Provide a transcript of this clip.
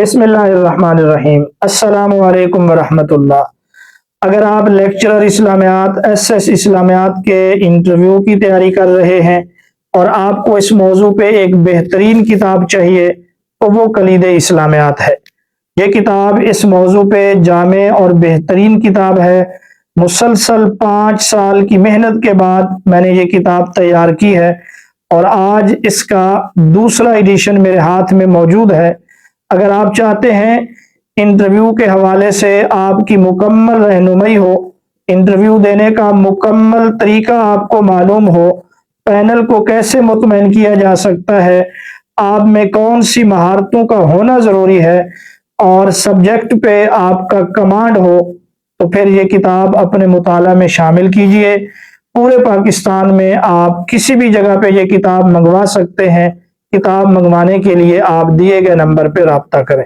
بسم اللہ الرحمن الرحیم۔ السلام علیکم ورحمۃ اللہ۔ اگر آپ لیکچرر اسلامیات ایس ایس اسلامیات کے انٹرویو کی تیاری کر رہے ہیں اور آپ کو اس موضوع پہ ایک بہترین کتاب چاہیے تو وہ کلید اسلامیات ہے۔ یہ کتاب اس موضوع پہ جامع اور بہترین کتاب ہے۔ مسلسل 5 سال کی محنت کے بعد میں نے یہ کتاب تیار کی ہے اور آج اس کا دوسرا ایڈیشن میرے ہاتھ میں موجود ہے۔ اگر آپ چاہتے ہیں انٹرویو کے حوالے سے آپ کی مکمل رہنمائی ہو، انٹرویو دینے کا مکمل طریقہ آپ کو معلوم ہو، پینل کو کیسے مطمئن کیا جا سکتا ہے، آپ میں کون سی مہارتوں کا ہونا ضروری ہے اور سبجیکٹ پہ آپ کا کمانڈ ہو، تو پھر یہ کتاب اپنے مطالعہ میں شامل کیجئے۔ پورے پاکستان میں آپ کسی بھی جگہ پہ یہ کتاب منگوا سکتے ہیں۔ کتاب منگوانے کے لیے آپ دیے گئے نمبر پہ رابطہ کریں۔